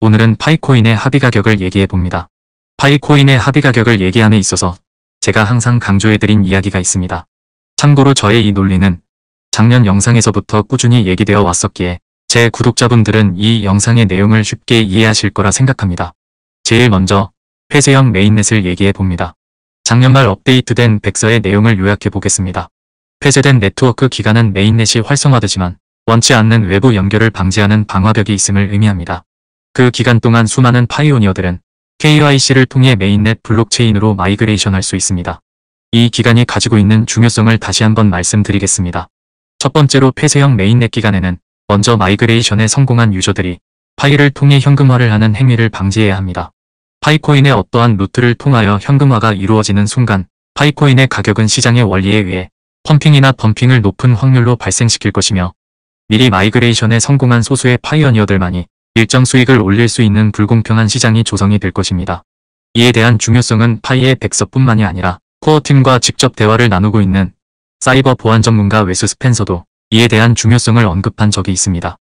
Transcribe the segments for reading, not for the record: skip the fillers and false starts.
오늘은 파이코인의 합의 가격을 얘기해봅니다. 파이코인의 합의 가격을 얘기함에 있어서 제가 항상 강조해드린 이야기가 있습니다. 참고로 저의 이 논리는 작년 영상에서부터 꾸준히 얘기되어 왔었기에 제 구독자분들은 이 영상의 내용을 쉽게 이해하실 거라 생각합니다. 제일 먼저 폐쇄형 메인넷을 얘기해봅니다. 작년 말 업데이트된 백서의 내용을 요약해보겠습니다. 폐쇄된 네트워크 기간은 메인넷이 활성화되지만 원치 않는 외부 연결을 방지하는 방화벽이 있음을 의미합니다. 그 기간 동안 수많은 파이오니어들은 KYC를 통해 메인넷 블록체인으로 마이그레이션 할 수 있습니다. 이 기간이 가지고 있는 중요성을 다시 한번 말씀드리겠습니다. 첫 번째로 폐쇄형 메인넷 기간에는 먼저 마이그레이션에 성공한 유저들이 파이를 통해 현금화를 하는 행위를 방지해야 합니다. 파이코인의 어떠한 루트를 통하여 현금화가 이루어지는 순간 파이코인의 가격은 시장의 원리에 의해 펌핑이나 덤핑을 높은 확률로 발생시킬 것이며 미리 마이그레이션에 성공한 소수의 파이오니어들만이 일정 수익을 올릴 수 있는 불공평한 시장이 조성이 될 것입니다. 이에 대한 중요성은 파이의 백서뿐만이 아니라 코어팀과 직접 대화를 나누고 있는 사이버 보안 전문가 웨스 스펜서도 이에 대한 중요성을 언급한 적이 있습니다.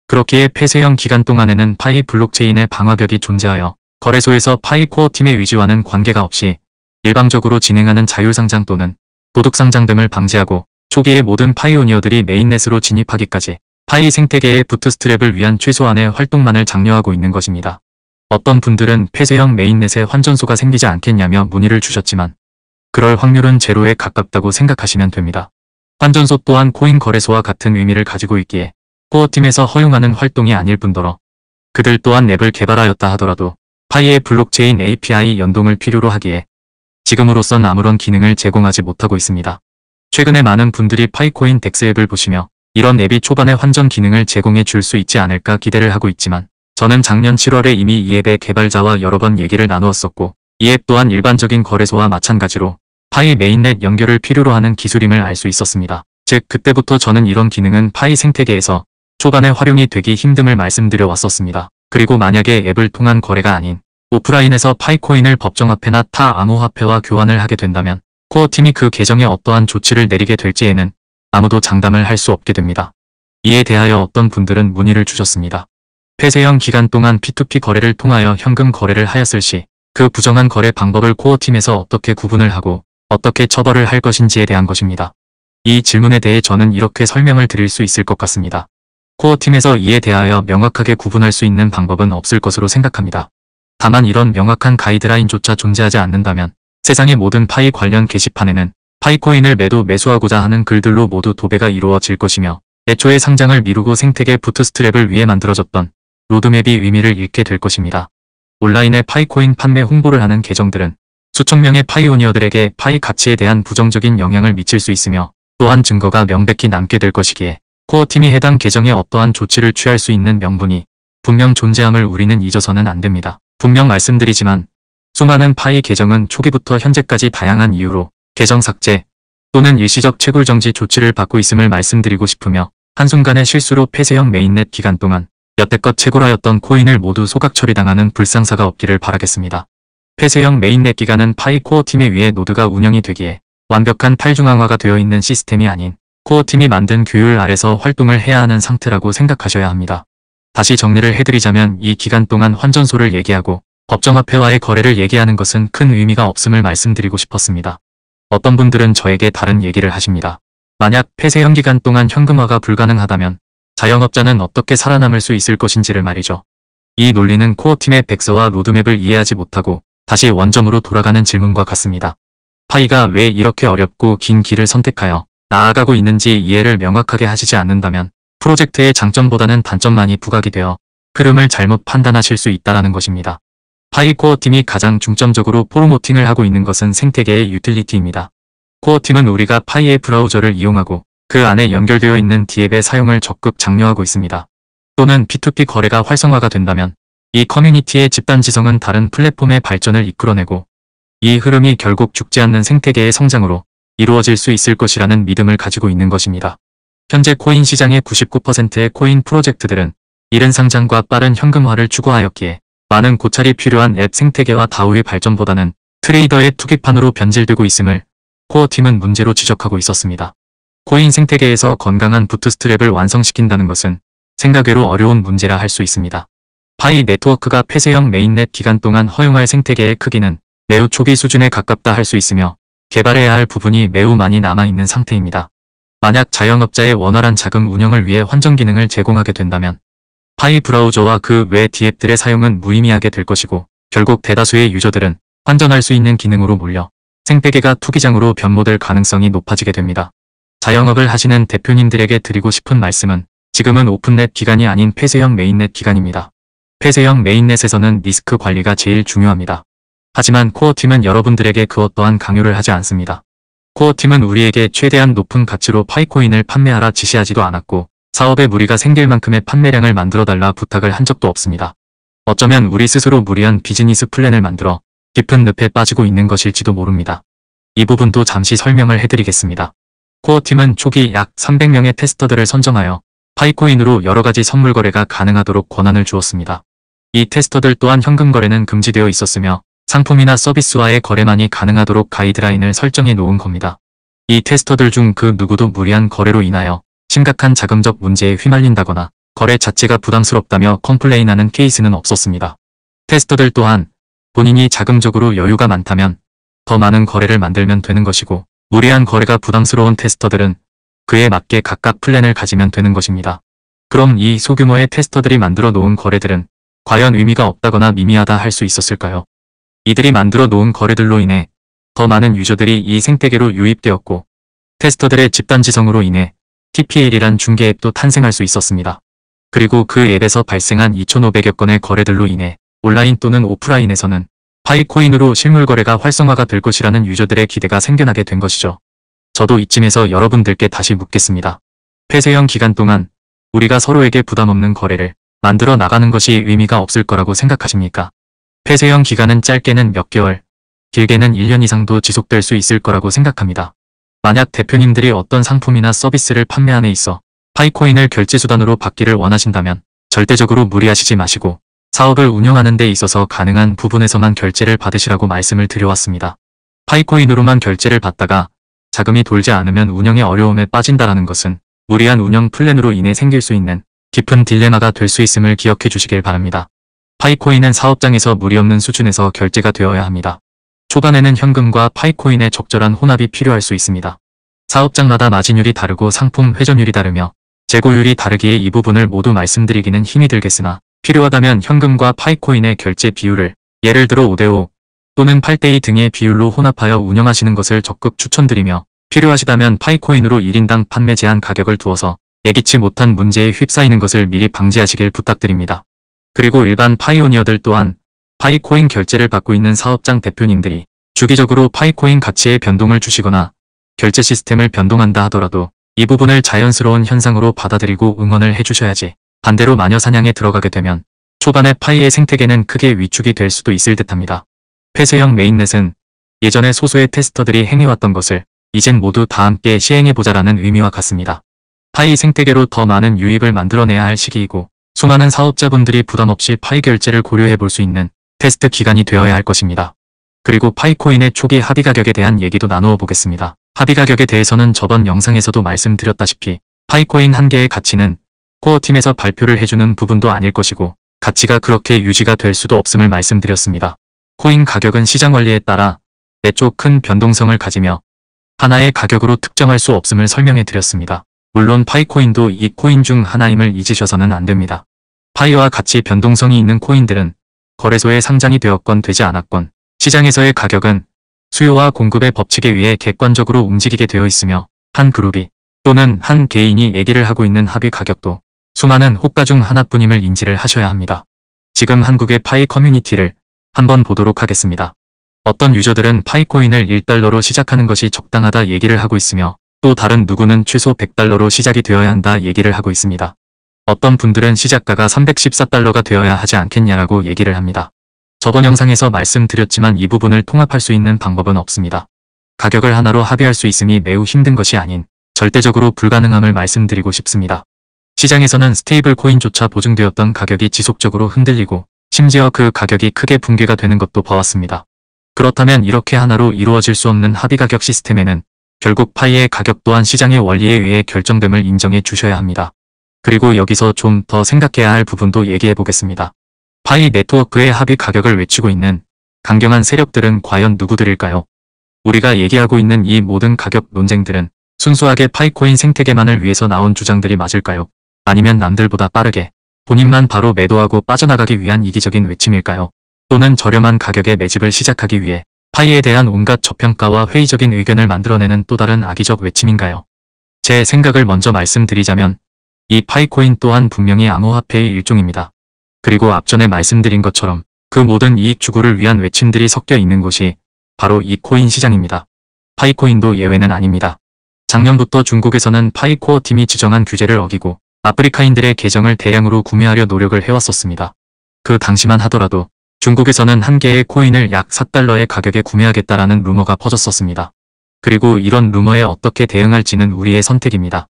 그렇기에 폐쇄형 기간 동안에는 파이 블록체인의 방화벽이 존재하여 거래소에서 파이 코어팀의 의지와는 관계가 없이 일방적으로 진행하는 자율상장 또는 도둑상장 등을 방지하고 초기에 모든 파이오니어들이 메인넷으로 진입하기까지 파이 생태계의 부트스트랩을 위한 최소한의 활동만을 장려하고 있는 것입니다. 어떤 분들은 폐쇄형 메인넷에 환전소가 생기지 않겠냐며 문의를 주셨지만 그럴 확률은 제로에 가깝다고 생각하시면 됩니다. 환전소 또한 코인 거래소와 같은 의미를 가지고 있기에 코어팀에서 허용하는 활동이 아닐 뿐더러 그들 또한 앱을 개발하였다 하더라도 파이의 블록체인 API 연동을 필요로 하기에 지금으로선 아무런 기능을 제공하지 못하고 있습니다. 최근에 많은 분들이 파이코인 덱스 앱을 보시며 이런 앱이 초반에 환전 기능을 제공해 줄 수 있지 않을까 기대를 하고 있지만 저는 작년 7월에 이미 이 앱의 개발자와 여러 번 얘기를 나누었었고 이 앱 또한 일반적인 거래소와 마찬가지로 파이 메인넷 연결을 필요로 하는 기술임을 알 수 있었습니다. 즉 그때부터 저는 이런 기능은 파이 생태계에서 초반에 활용이 되기 힘듦을 말씀드려 왔었습니다. 그리고 만약에 앱을 통한 거래가 아닌 오프라인에서 파이코인을 법정화폐나 타 암호화폐와 교환을 하게 된다면 코어팀이 그 계정에 어떠한 조치를 내리게 될지에는 아무도 장담을 할 수 없게 됩니다. 이에 대하여 어떤 분들은 문의를 주셨습니다. 폐쇄형 기간 동안 P2P 거래를 통하여 현금 거래를 하였을 시 그 부정한 거래 방법을 코어팀에서 어떻게 구분을 하고 어떻게 처벌을 할 것인지에 대한 것입니다. 이 질문에 대해 저는 이렇게 설명을 드릴 수 있을 것 같습니다. 코어팀에서 이에 대하여 명확하게 구분할 수 있는 방법은 없을 것으로 생각합니다. 다만 이런 명확한 가이드라인조차 존재하지 않는다면 세상의 모든 파이 관련 게시판에는 파이코인을 매수하고자 하는 글들로 모두 도배가 이루어질 것이며 애초에 상장을 미루고 생태계 부트스트랩을 위해 만들어졌던 로드맵이 의미를 잃게 될 것입니다. 온라인에 파이코인 판매 홍보를 하는 계정들은 수천 명의 파이오니어들에게 파이 가치에 대한 부정적인 영향을 미칠 수 있으며 또한 증거가 명백히 남게 될 것이기에 코어팀이 해당 계정에 어떠한 조치를 취할 수 있는 명분이 분명 존재함을 우리는 잊어서는 안 됩니다. 분명 말씀드리지만 수많은 파이 계정은 초기부터 현재까지 다양한 이유로 계정 삭제 또는 일시적 채굴 정지 조치를 받고 있음을 말씀드리고 싶으며 한순간의 실수로 폐쇄형 메인넷 기간 동안 여태껏 채굴하였던 코인을 모두 소각 처리당하는 불상사가 없기를 바라겠습니다. 폐쇄형 메인넷 기간은 파이 코어팀에 의해 노드가 운영이 되기에 완벽한 탈중앙화가 되어 있는 시스템이 아닌 코어팀이 만든 규율 아래서 활동을 해야 하는 상태라고 생각하셔야 합니다. 다시 정리를 해드리자면 이 기간 동안 환전소를 얘기하고 법정화폐와의 거래를 얘기하는 것은 큰 의미가 없음을 말씀드리고 싶었습니다. 어떤 분들은 저에게 다른 얘기를 하십니다. 만약 폐쇄형 기간 동안 현금화가 불가능하다면 자영업자는 어떻게 살아남을 수 있을 것인지를 말이죠. 이 논리는 코어팀의 백서와 로드맵을 이해하지 못하고 다시 원점으로 돌아가는 질문과 같습니다. 파이가 왜 이렇게 어렵고 긴 길을 선택하여 나아가고 있는지 이해를 명확하게 하시지 않는다면 프로젝트의 장점보다는 단점만이 부각이 되어 흐름을 잘못 판단하실 수 있다는 것입니다. 파이 코어팀이 가장 중점적으로 프로모팅을 하고 있는 것은 생태계의 유틸리티입니다. 코어팀은 우리가 파이의 브라우저를 이용하고 그 안에 연결되어 있는 D앱의 사용을 적극 장려하고 있습니다. 또는 P2P 거래가 활성화가 된다면 이 커뮤니티의 집단지성은 다른 플랫폼의 발전을 이끌어내고 이 흐름이 결국 죽지 않는 생태계의 성장으로 이루어질 수 있을 것이라는 믿음을 가지고 있는 것입니다. 현재 코인 시장의 99%의 코인 프로젝트들은 이른 상장과 빠른 현금화를 추구하였기에 많은 고찰이 필요한 앱 생태계와 다우의 발전보다는 트레이더의 투기판으로 변질되고 있음을 코어팀은 문제로 지적하고 있었습니다. 코인 생태계에서 건강한 부트스트랩을 완성시킨다는 것은 생각외로 어려운 문제라 할 수 있습니다. 파이 네트워크가 폐쇄형 메인넷 기간 동안 허용할 생태계의 크기는 매우 초기 수준에 가깝다 할 수 있으며 개발해야 할 부분이 매우 많이 남아있는 상태입니다. 만약 자영업자의 원활한 자금 운영을 위해 환전 기능을 제공하게 된다면 파이 브라우저와 그 외 D앱들의 사용은 무의미하게 될 것이고 결국 대다수의 유저들은 환전할 수 있는 기능으로 몰려 생태계가 투기장으로 변모될 가능성이 높아지게 됩니다. 자영업을 하시는 대표님들에게 드리고 싶은 말씀은 지금은 오픈넷 기간이 아닌 폐쇄형 메인넷 기간입니다. 폐쇄형 메인넷에서는 리스크 관리가 제일 중요합니다. 하지만 코어팀은 여러분들에게 그 어떠한 강요를 하지 않습니다. 코어팀은 우리에게 최대한 높은 가치로 파이코인을 판매하라 지시하지도 않았고 사업에 무리가 생길 만큼의 판매량을 만들어달라 부탁을 한 적도 없습니다. 어쩌면 우리 스스로 무리한 비즈니스 플랜을 만들어 깊은 늪에 빠지고 있는 것일지도 모릅니다. 이 부분도 잠시 설명을 해드리겠습니다. 코어팀은 초기 약 300명의 테스터들을 선정하여 파이코인으로 여러가지 선물 거래가 가능하도록 권한을 주었습니다. 이 테스터들 또한 현금 거래는 금지되어 있었으며 상품이나 서비스와의 거래만이 가능하도록 가이드라인을 설정해 놓은 겁니다. 이 테스터들 중 그 누구도 무리한 거래로 인하여 심각한 자금적 문제에 휘말린다거나 거래 자체가 부담스럽다며 컴플레인하는 케이스는 없었습니다. 테스터들 또한 본인이 자금적으로 여유가 많다면 더 많은 거래를 만들면 되는 것이고 무리한 거래가 부담스러운 테스터들은 그에 맞게 각각 플랜을 가지면 되는 것입니다. 그럼 이 소규모의 테스터들이 만들어 놓은 거래들은 과연 의미가 없다거나 미미하다 할 수 있었을까요? 이들이 만들어 놓은 거래들로 인해 더 많은 유저들이 이 생태계로 유입되었고 테스터들의 집단지성으로 인해 TPL이란 중개 앱도 탄생할 수 있었습니다. 그리고 그 앱에서 발생한 2,500여 건의 거래들로 인해 온라인 또는 오프라인에서는 파이코인으로 실물 거래가 활성화가 될 것이라는 유저들의 기대가 생겨나게 된 것이죠. 저도 이쯤에서 여러분들께 다시 묻겠습니다. 폐쇄형 기간 동안 우리가 서로에게 부담 없는 거래를 만들어 나가는 것이 의미가 없을 거라고 생각하십니까? 폐쇄형 기간은 짧게는 몇 개월, 길게는 1년 이상도 지속될 수 있을 거라고 생각합니다. 만약 대표님들이 어떤 상품이나 서비스를 판매함에 있어 파이코인을 결제수단으로 받기를 원하신다면 절대적으로 무리하시지 마시고 사업을 운영하는 데 있어서 가능한 부분에서만 결제를 받으시라고 말씀을 드려왔습니다. 파이코인으로만 결제를 받다가 자금이 돌지 않으면 운영에 어려움에 빠진다라는 것은 무리한 운영 플랜으로 인해 생길 수 있는 깊은 딜레마가 될 수 있음을 기억해 주시길 바랍니다. 파이코인은 사업장에서 무리 없는 수준에서 결제가 되어야 합니다. 초반에는 현금과 파이코인의 적절한 혼합이 필요할 수 있습니다. 사업장마다 마진율이 다르고 상품 회전율이 다르며 재고율이 다르기에 이 부분을 모두 말씀드리기는 힘이 들겠으나 필요하다면 현금과 파이코인의 결제 비율을 예를 들어 5대5 또는 8대2 등의 비율로 혼합하여 운영하시는 것을 적극 추천드리며 필요하시다면 파이코인으로 1인당 판매 제한 가격을 두어서 예기치 못한 문제에 휩싸이는 것을 미리 방지하시길 부탁드립니다. 그리고 일반 파이오니어들 또한 파이코인 결제를 받고 있는 사업장 대표님들이 주기적으로 파이코인 가치에 변동을 주시거나 결제 시스템을 변동한다 하더라도 이 부분을 자연스러운 현상으로 받아들이고 응원을 해주셔야지 반대로 마녀 사냥에 들어가게 되면 초반에 파이의 생태계는 크게 위축이 될 수도 있을 듯합니다. 폐쇄형 메인넷은 예전에 소수의 테스터들이 행해왔던 것을 이젠 모두 다 함께 시행해보자라는 의미와 같습니다. 파이 생태계로 더 많은 유입을 만들어내야 할 시기이고 수많은 사업자분들이 부담없이 파이 결제를 고려해 볼 수 있는 테스트 기간이 되어야 할 것입니다. 그리고 파이코인의 초기 합의 가격에 대한 얘기도 나누어 보겠습니다. 합의 가격에 대해서는 저번 영상에서도 말씀드렸다시피 파이코인 한 개의 가치는 코어팀에서 발표를 해주는 부분도 아닐 것이고 가치가 그렇게 유지가 될 수도 없음을 말씀드렸습니다. 코인 가격은 시장 원리에 따라 매초 큰 변동성을 가지며 하나의 가격으로 특정할 수 없음을 설명해 드렸습니다. 물론 파이코인도 이 코인 중 하나임을 잊으셔서는 안 됩니다. 파이와 같이 변동성이 있는 코인들은 거래소에 상장이 되었건 되지 않았건 시장에서의 가격은 수요와 공급의 법칙에 의해 객관적으로 움직이게 되어 있으며 한 그룹이 또는 한 개인이 얘기를 하고 있는 합의 가격도 수많은 호가 중 하나뿐임을 인지를 하셔야 합니다. 지금 한국의 파이 커뮤니티를 한번 보도록 하겠습니다. 어떤 유저들은 파이코인을 1달러로 시작하는 것이 적당하다 얘기를 하고 있으며 또 다른 누구는 최소 100달러로 시작이 되어야 한다 얘기를 하고 있습니다. 어떤 분들은 시작가가 314달러가 되어야 하지 않겠냐라고 얘기를 합니다. 저번 영상에서 말씀드렸지만 이 부분을 통합할 수 있는 방법은 없습니다. 가격을 하나로 합의할 수 있음이 매우 힘든 것이 아닌 절대적으로 불가능함을 말씀드리고 싶습니다. 시장에서는 스테이블 코인조차 보증되었던 가격이 지속적으로 흔들리고 심지어 그 가격이 크게 붕괴가 되는 것도 봐왔습니다. 그렇다면 이렇게 하나로 이루어질 수 없는 합의 가격 시스템에는 결국 파이의 가격 또한 시장의 원리에 의해 결정됨을 인정해 주셔야 합니다. 그리고 여기서 좀 더 생각해야 할 부분도 얘기해 보겠습니다. 파이 네트워크의 합의 가격을 외치고 있는 강경한 세력들은 과연 누구들일까요? 우리가 얘기하고 있는 이 모든 가격 논쟁들은 순수하게 파이코인 생태계만을 위해서 나온 주장들이 맞을까요? 아니면 남들보다 빠르게 본인만 바로 매도하고 빠져나가기 위한 이기적인 외침일까요? 또는 저렴한 가격에 매집을 시작하기 위해 파이에 대한 온갖 저평가와 회의적인 의견을 만들어내는 또 다른 악의적 외침인가요? 제 생각을 먼저 말씀드리자면 이 파이코인 또한 분명히 암호화폐의 일종입니다. 그리고 앞전에 말씀드린 것처럼 그 모든 이익 추구를 위한 외침들이 섞여 있는 곳이 바로 이 코인 시장입니다. 파이코인도 예외는 아닙니다. 작년부터 중국에서는 파이코어 팀이 지정한 규제를 어기고 아프리카인들의 계정을 대량으로 구매하려 노력을 해왔었습니다. 그 당시만 하더라도 중국에서는 한 개의 코인을 약 4달러의 가격에 구매하겠다라는 루머가 퍼졌었습니다. 그리고 이런 루머에 어떻게 대응할지는 우리의 선택입니다.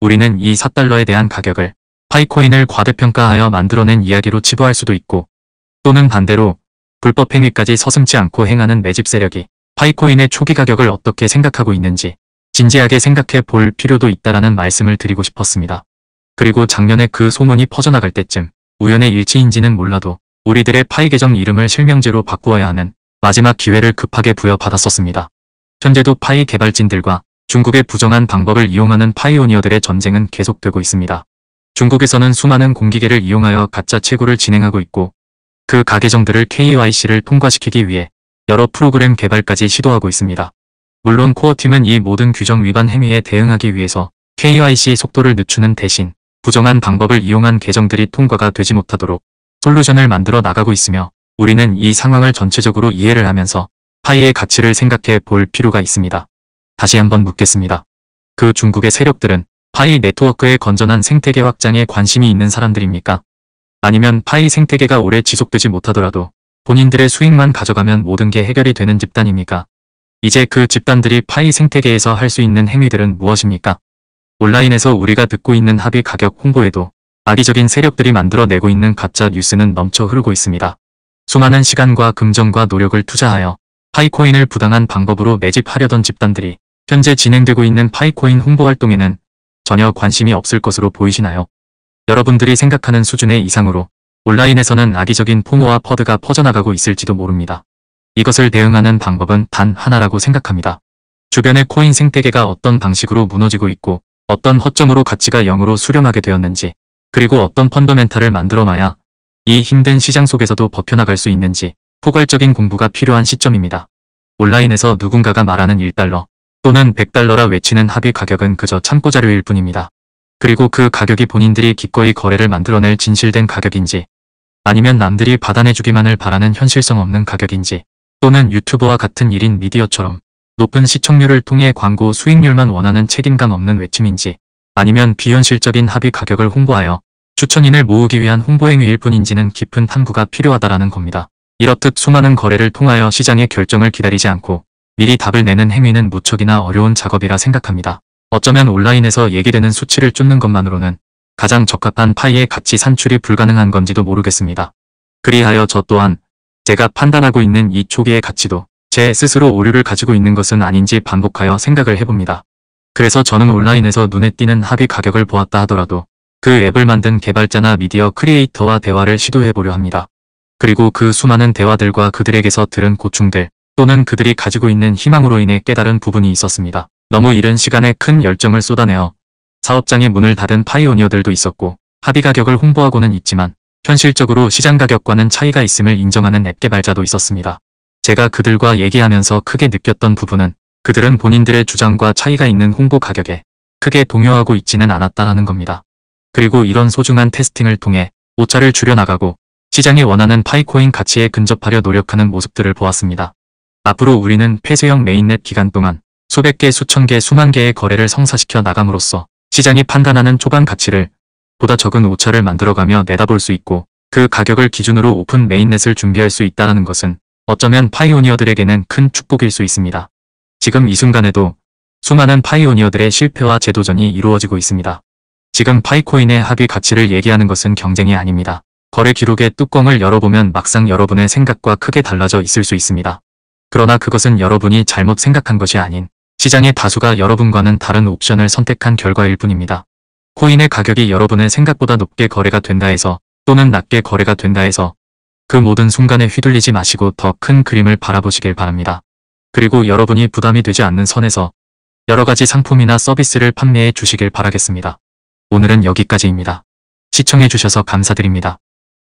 우리는 이 4달러에 대한 가격을 파이코인을 과대평가하여 만들어낸 이야기로 치부할 수도 있고, 또는 반대로 불법 행위까지 서슴지 않고 행하는 매집 세력이 파이코인의 초기 가격을 어떻게 생각하고 있는지 진지하게 생각해 볼 필요도 있다라는 말씀을 드리고 싶었습니다. 그리고 작년에 그 소문이 퍼져나갈 때쯤 우연의 일치인지는 몰라도 우리들의 파이 계정 이름을 실명제로 바꾸어야 하는 마지막 기회를 급하게 부여받았었습니다. 현재도 파이 개발진들과 중국의 부정한 방법을 이용하는 파이오니어들의 전쟁은 계속되고 있습니다. 중국에서는 수많은 공기계를 이용하여 가짜 채굴을 진행하고 있고, 그 가계정들을 KYC를 통과시키기 위해 여러 프로그램 개발까지 시도하고 있습니다. 물론 코어팀은 이 모든 규정 위반 행위에 대응하기 위해서 KYC 속도를 늦추는 대신 부정한 방법을 이용한 계정들이 통과가 되지 못하도록 솔루션을 만들어 나가고 있으며, 우리는 이 상황을 전체적으로 이해를 하면서 파이의 가치를 생각해 볼 필요가 있습니다. 다시 한번 묻겠습니다. 그 중국의 세력들은 파이 네트워크의 건전한 생태계 확장에 관심이 있는 사람들입니까? 아니면 파이 생태계가 오래 지속되지 못하더라도 본인들의 수익만 가져가면 모든 게 해결이 되는 집단입니까? 이제 그 집단들이 파이 생태계에서 할 수 있는 행위들은 무엇입니까? 온라인에서 우리가 듣고 있는 합의 가격 홍보에도 악의적인 세력들이 만들어내고 있는 가짜 뉴스는 넘쳐 흐르고 있습니다. 수많은 시간과 금전과 노력을 투자하여 파이코인을 부당한 방법으로 매집하려던 집단들이 현재 진행되고 있는 파이코인 홍보 활동에는 전혀 관심이 없을 것으로 보이시나요? 여러분들이 생각하는 수준의 이상으로 온라인에서는 악의적인 포모와 퍼드가 퍼져나가고 있을지도 모릅니다. 이것을 대응하는 방법은 단 하나라고 생각합니다. 주변의 코인 생태계가 어떤 방식으로 무너지고 있고, 어떤 허점으로 가치가 0으로 수렴하게 되었는지, 그리고 어떤 펀더멘탈을 만들어놔야 이 힘든 시장 속에서도 버텨나갈 수 있는지 포괄적인 공부가 필요한 시점입니다. 온라인에서 누군가가 말하는 1달러 또는 100달러라 외치는 합의 가격은 그저 참고자료일 뿐입니다. 그리고 그 가격이 본인들이 기꺼이 거래를 만들어낼 진실된 가격인지, 아니면 남들이 받아내주기만을 바라는 현실성 없는 가격인지, 또는 유튜버와 같은 1인 미디어처럼 높은 시청률을 통해 광고 수익률만 원하는 책임감 없는 외침인지, 아니면 비현실적인 합의 가격을 홍보하여 추천인을 모으기 위한 홍보행위일 뿐인지는 깊은 탐구가 필요하다라는 겁니다. 이렇듯 수많은 거래를 통하여 시장의 결정을 기다리지 않고 미리 답을 내는 행위는 무척이나 어려운 작업이라 생각합니다. 어쩌면 온라인에서 얘기되는 수치를 쫓는 것만으로는 가장 적합한 파이의 가치 산출이 불가능한 건지도 모르겠습니다. 그리하여 저 또한 제가 판단하고 있는 이 초기의 가치도 제 스스로 오류를 가지고 있는 것은 아닌지 반복하여 생각을 해봅니다. 그래서 저는 온라인에서 눈에 띄는 합의 가격을 보았다 하더라도 그 앱을 만든 개발자나 미디어 크리에이터와 대화를 시도해보려 합니다. 그리고 그 수많은 대화들과 그들에게서 들은 고충들 또는 그들이 가지고 있는 희망으로 인해 깨달은 부분이 있었습니다. 너무 이른 시간에 큰 열정을 쏟아내어 사업장의 문을 닫은 파이오니어들도 있었고, 합의 가격을 홍보하고는 있지만 현실적으로 시장 가격과는 차이가 있음을 인정하는 앱 개발자도 있었습니다. 제가 그들과 얘기하면서 크게 느꼈던 부분은 그들은 본인들의 주장과 차이가 있는 홍보 가격에 크게 동요하고 있지는 않았다라는 겁니다. 그리고 이런 소중한 테스팅을 통해 오차를 줄여나가고 시장이 원하는 파이코인 가치에 근접하려 노력하는 모습들을 보았습니다. 앞으로 우리는 폐쇄형 메인넷 기간 동안 수백 개, 수천 개, 수만 개의 거래를 성사시켜 나감으로써 시장이 판단하는 초반 가치를 보다 적은 오차를 만들어가며 내다볼 수 있고, 그 가격을 기준으로 오픈 메인넷을 준비할 수 있다는 것은 어쩌면 파이오니어들에게는 큰 축복일 수 있습니다. 지금 이 순간에도 수많은 파이오니어들의 실패와 재도전이 이루어지고 있습니다. 지금 파이코인의 합의 가치를 얘기하는 것은 경쟁이 아닙니다. 거래 기록의 뚜껑을 열어보면 막상 여러분의 생각과 크게 달라져 있을 수 있습니다. 그러나 그것은 여러분이 잘못 생각한 것이 아닌 시장의 다수가 여러분과는 다른 옵션을 선택한 결과일 뿐입니다. 코인의 가격이 여러분의 생각보다 높게 거래가 된다 해서 또는 낮게 거래가 된다 해서 그 모든 순간에 휘둘리지 마시고 더 큰 그림을 바라보시길 바랍니다. 그리고 여러분이 부담이 되지 않는 선에서 여러 가지 상품이나 서비스를 판매해 주시길 바라겠습니다. 오늘은 여기까지입니다. 시청해 주셔서 감사드립니다.